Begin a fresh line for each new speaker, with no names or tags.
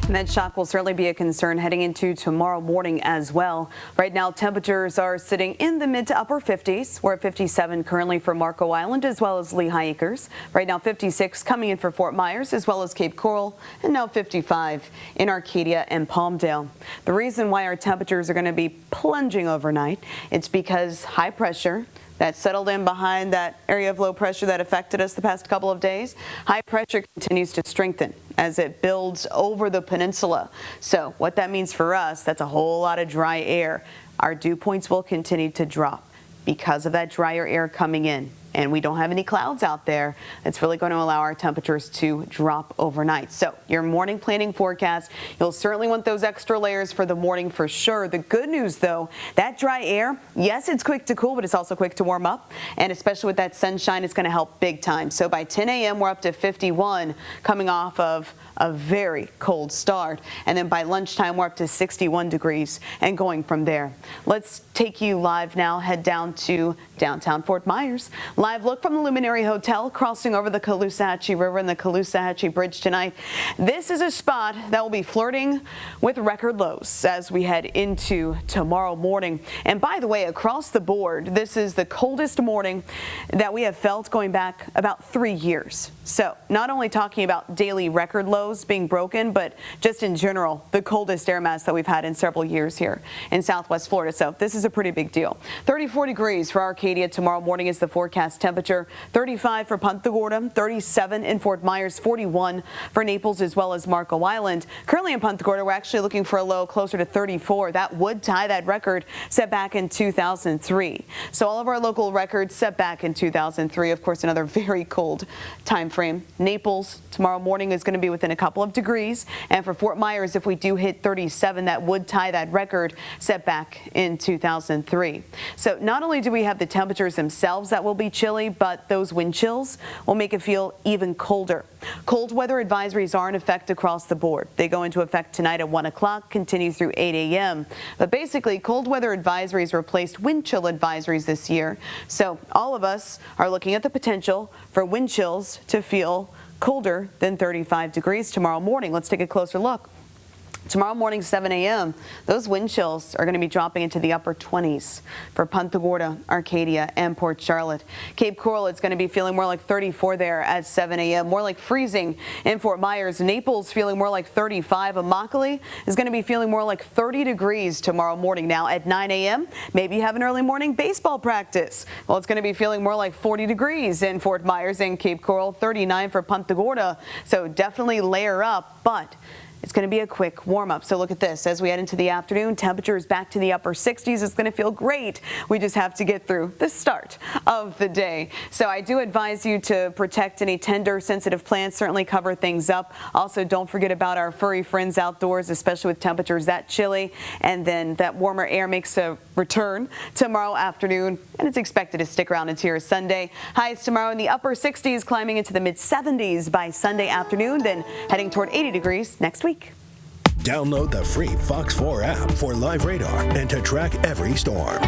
And that shock will certainly be a concern heading into tomorrow morning as well. Right now, temperatures are sitting in the mid to upper 50s. We're at 57 currently for Marco Island as well as Lehigh Acres. Right now, 56 coming in for Fort Myers as well as Cape Coral, and now 55 in Arcadia and Palmdale. The reason why our temperatures are going to be plunging overnight, it's because high pressure that settled in behind that area of low pressure that affected us the past couple of days. High pressure continues to strengthen as it builds over the peninsula. So what that means for us, that's a whole lot of dry air. Our dew points will continue to drop because of that drier air coming in. And we don't have any clouds out there. It's really going to allow our temperatures to drop overnight. So your morning planning forecast, you'll certainly want those extra layers for the morning for sure. The good news, though, that dry air, yes, it's quick to cool, but it's also quick to warm up. And especially with that sunshine, it's going to help big time. So by 10 a.m., we're up to 51 coming off of a very cold start. And then by lunchtime, we're up to 61 degrees and going from there. Let's take you live now, head down to downtown Fort Myers. Live look from the Luminary Hotel crossing over the Caloosahatchee River and the Caloosahatchee Bridge tonight. This is a spot that will be flirting with record lows as we head into tomorrow morning. And by the way, across the board, this is the coldest morning that we have felt going back about 3 years. So not only talking about daily record lows being broken, but just in general, the coldest air mass that we've had in several years here in Southwest Florida. So this is a pretty big deal. 34 degrees for Arcadia tomorrow morning is the forecast temperature. 35 for Punta Gorda, 37 in Fort Myers, 41 for Naples as well as Marco Island. Currently in Punta Gorda, we're actually looking for a low closer to 34. That would tie that record set back in 2003. So all of our local records set back in 2003. Of course, another very cold time frame. Naples tomorrow morning is going to be within a couple of degrees. And for Fort Myers, if we do hit 37, that would tie that record set back in 2003. So not only do we have the temperatures themselves that will be chilly, but those wind chills will make it feel even colder. Cold weather advisories are in effect across the board. They go into effect tonight at 1 o'clock, continue through 8 a.m. But basically, cold weather advisories replaced wind chill advisories this year. So all of us are looking at the potential for wind chills to feel colder than 35 degrees tomorrow morning. Let's take a closer look. Tomorrow morning, 7 a.m., those wind chills are going to be dropping into the upper 20s for Punta Gorda, Arcadia, and Port Charlotte. Cape Coral, it's going to be feeling more like 34 there at 7 a.m., more like freezing in Fort Myers. Naples feeling more like 35. Immokalee is going to be feeling more like 30 degrees tomorrow morning. Now at 9 a.m., maybe you have an early morning baseball practice. Well, it's going to be feeling more like 40 degrees in Fort Myers and Cape Coral, 39 for Punta Gorda. So definitely layer up, but it's going to be a quick warm-up. So look at this. As we head into the afternoon, temperatures back to the upper 60s. It's going to feel great. We just have to get through the start of the day. So I do advise you to protect any tender, sensitive plants. Certainly cover things up. Also, don't forget about our furry friends outdoors, especially with temperatures that chilly. And then that warmer air makes a return tomorrow afternoon, and it's expected to stick around into your Sunday. Highs tomorrow in the upper 60s, climbing into the mid-70s by Sunday afternoon, then heading toward 80 degrees next week.
Download the free Fox 4 app for live radar and to track every storm.